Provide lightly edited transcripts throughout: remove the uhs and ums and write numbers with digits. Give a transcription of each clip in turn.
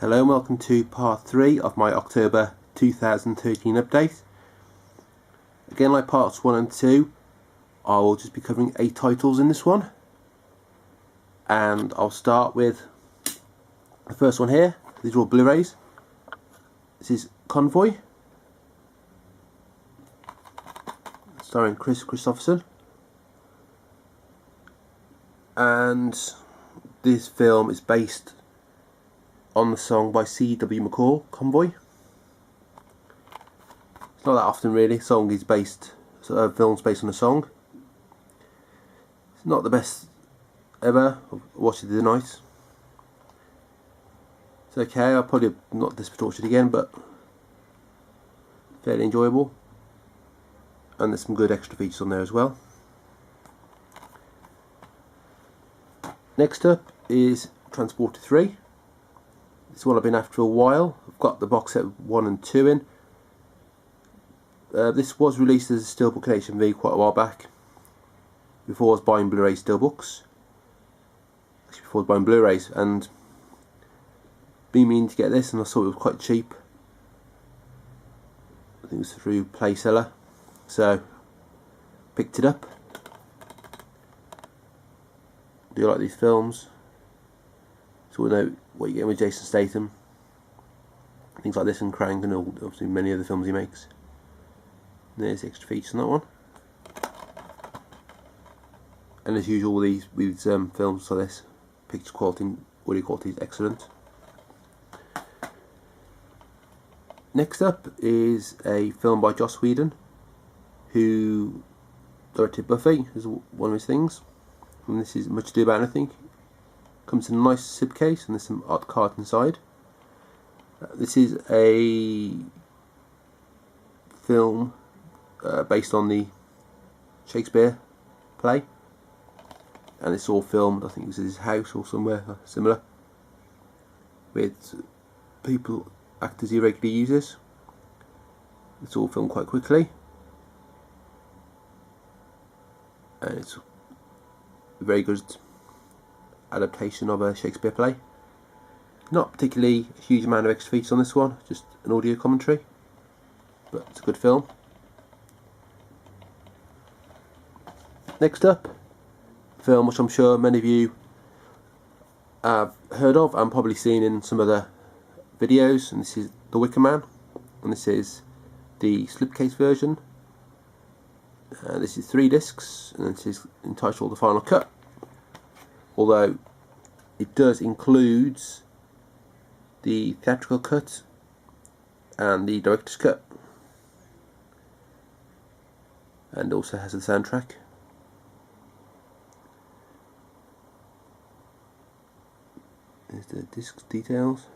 Hello and welcome to part 3 of my October 2013 update. Again, like parts 1 and 2, I will just be covering 8 titles in this one. And I'll start with the first one here. These are all Blu-rays. This is Convoy, starring Chris Christopherson. And this film is based on the song by C.W. McCall, Convoy. It's not that often really, film's based on a song. It's not the best ever. I watched it the other night. It's okay, I'll probably not desperate to watch it again, but fairly enjoyable. And there's some good extra features on there as well. Next up is Transporter 3. This is one I've been after a while. I've got the box set 1 and 2 in. This was released as a Steelbook HMV quite a while back, before I was buying Blu-ray Steelbooks. Actually before I was buying Blu-rays, and been meaning to get this, and I saw it was quite cheap. I think it was through PlaySeller, so picked it up. Do you like these films? So we know what you get with Jason Statham, things like this, and Crank, and obviously many other films he makes. And there's extra features on that one. And as usual with films like this, picture quality and audio quality is excellent. Next up is a film by Joss Whedon, who directed Buffy as one of his things. And this is Much Ado About Nothing. Comes in a nice slipcase and there's some art cards inside. This is a film based on the Shakespeare play, and it's all filmed, I think it was at his house or somewhere similar, with actors he regularly uses. It's all filmed quite quickly, and it's a very good adaptation of a Shakespeare play. Not particularly a huge amount of extra features on this one, just an audio commentary, but it's a good film. Next up, a film which I'm sure many of you have heard of and probably seen in some other videos, and this is The Wicker Man, and this is the slipcase version. This is 3 discs, and this is entitled The Final Cut. Although it does include the theatrical cut and the director's cut, and also has the soundtrack. There's the disc details.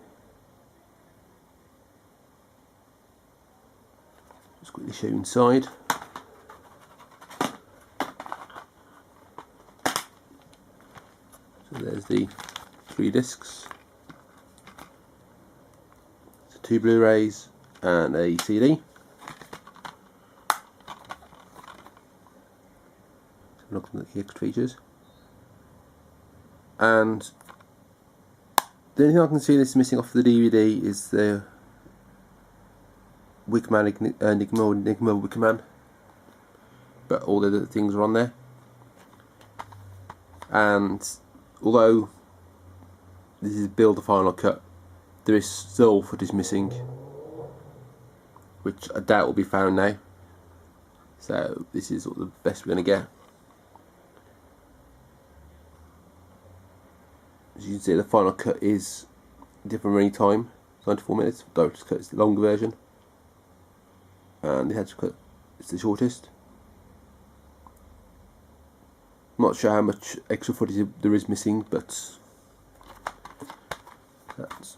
Just quickly show you inside. So there's the 3 discs, so 2 Blu-rays and a CD. So looking at the extra features, and the only thing I can see that's missing off the DVD is the Wicker Man, Enigma Wicker Man, but all the other things are on there. And although this is billed the final cut, there is still footage missing, which I doubt will be found now. So this is the best we're going to get. As you can see, the final cut is different running time, 94 minutes. The director's cut is the longer version, and the theatrical cut is the shortest. I'm not sure how much extra footage there is missing, but that's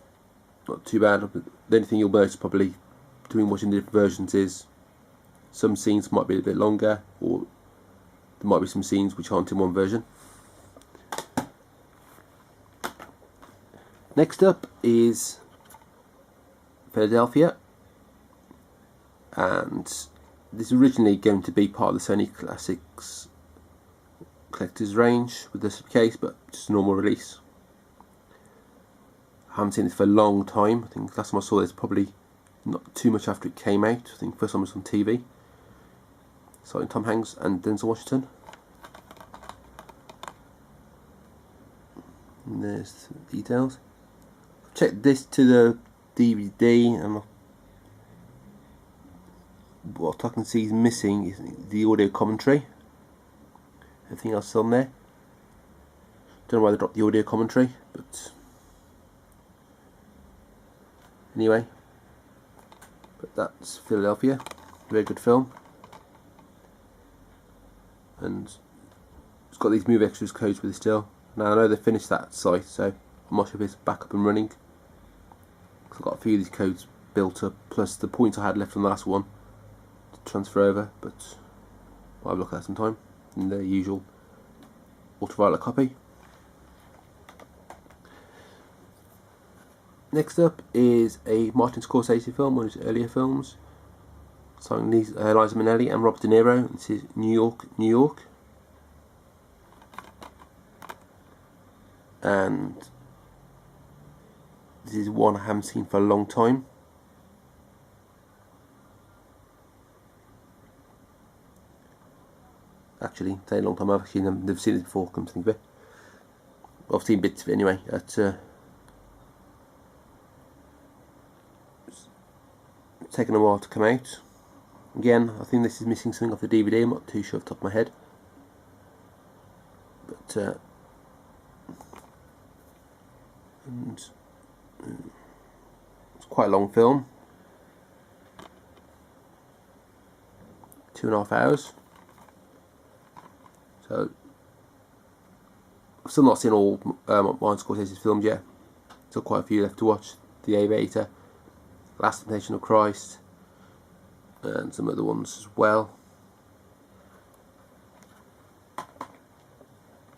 not too bad. The only thing you'll notice probably between watching the different versions is some scenes might be a bit longer, or there might be some scenes which aren't in one version. Next up is Philadelphia, and this is originally going to be part of the Sony Classics collector's range with this case, but just a normal release. haven't seen this for a long time. I think last time I saw this probably not too much after it came out. I think first time it was on TV. Starring Tom Hanks and Denzel Washington. And there's the details. I've checked this to the DVD, and what I can see is missing is the audio commentary. Everything else is on there. Don't know why they dropped the audio commentary, but anyway. But that's Philadelphia. Very good film. And it's got these Move Extras codes with it still. Now I know they finished that site, so I'm not sure if it's back up and running. I've got a few of these codes built up, plus the points I had left on the last one to transfer over, but I'll have a look at that sometime in the usual ultraviolet copy. Next up is a Martin Scorsese film, one of his earlier films, starring Liza Minnelli and Robert De Niro. This is New York, New York. And this is one I haven't seen for a long time. Actually, say a long time, I've actually never seen it before, come to think of it. I've seen bits of it anyway. It's taken a while to come out. Again, I think this is missing something off the DVD, I'm not too sure off the top of my head. But it's quite a long film, 2.5 hours. So I've still not seen all Martin Scorsese's films yet. Still quite a few left to watch. The Aviator, Last Temptation of Christ, and some other ones as well.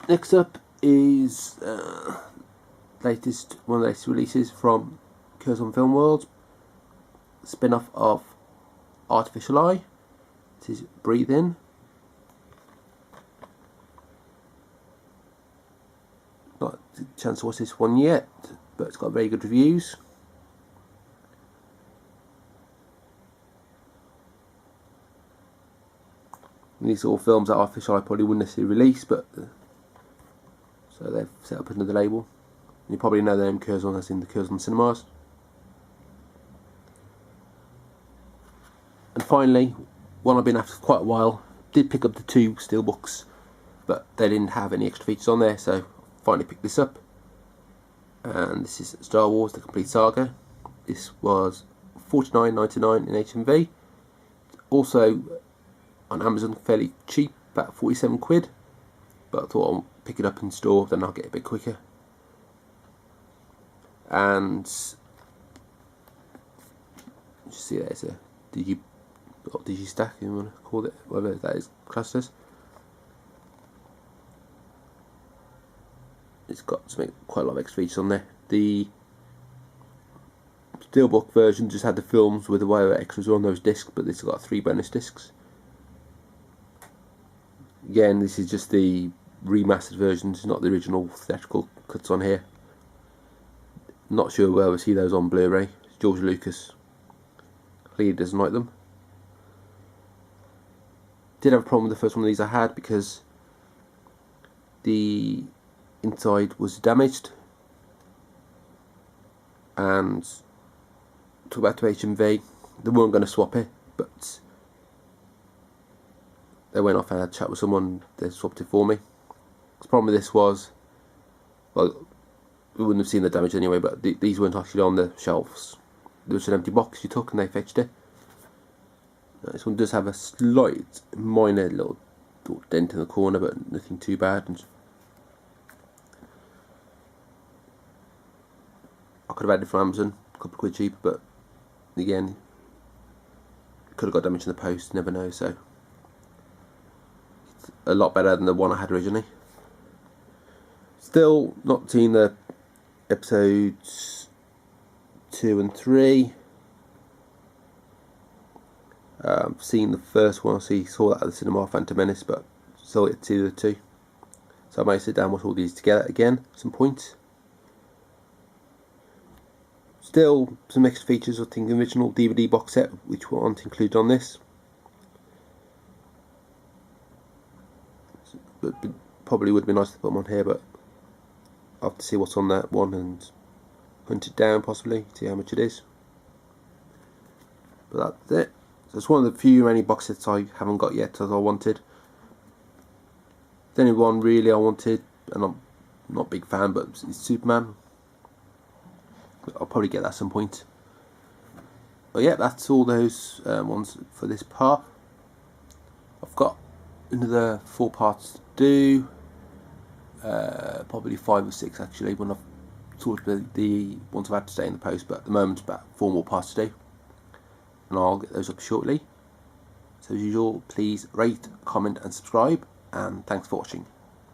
Next up is one of the latest releases from Curzon Film World, spin-off of Artificial Eye. This is Breathe In. Not a chance to watch this one yet, but it's got very good reviews. These are all films that Artificial Eye probably wouldn't necessarily release, but so they've set up another label. You probably know the name Curzon as in the Curzon Cinemas. And finally, one I've been after for quite a while. Did pick up the 2 steelbooks, but they didn't have any extra features on there, so finally picked this up. And this is Star Wars: The Complete Saga. This was $49.99 in HMV. Also on Amazon fairly cheap, about 47 quid. But I thought I'll pick it up in store, then I'll get it a bit quicker. And you see there's a digi stack, you want to call it, whatever that is classed as. It's got quite a lot of extra features on there. The steelbook version just had the films with the whatever extras were on those discs, but this has got 3 bonus discs. Again, this is just the remastered version, it's not the original theatrical cuts on here. Not sure where we see those on Blu-ray. George Lucas clearly doesn't like them. Did have a problem with the first one of these I had because the inside was damaged, and took back to HMV. They weren't going to swap it, but they went off and had a chat with someone. They swapped it for me. The problem with this was, well, we wouldn't have seen the damage anyway, but these weren't actually on the shelves. There was an empty box you took and they fetched it. This one does have a slight, minor little dent in the corner, but nothing too bad. And I could have had it from Amazon, a couple of quid cheaper, but again, could have got damage in the post, never know, so it's a lot better than the one I had originally. Still not seen the episodes 2 and 3. I've seen the first one, saw that at the cinema, Phantom Menace, but still yet to see the 2. So I may sit down and watch all these together again at some point. Still some extra features. I think original DVD box set, which weren't included on this, but probably would be nice to put them on here, but I'll have to see what's on that one and hunt it down, possibly see how much it is. But that's it. So it's one of the few many box sets I haven't got yet as I wanted. The only one really I wanted, and I'm not a big fan, but it's Superman. I'll probably get that at some point. But yeah, that's all those ones for this part. I've got another 4 parts to do, probably 5 or 6 actually, when I've sorted the ones I've had to stay in the post, but at the moment about 4 more parts to do, and I'll get those up shortly. So as usual, please rate, comment and subscribe, and thanks for watching.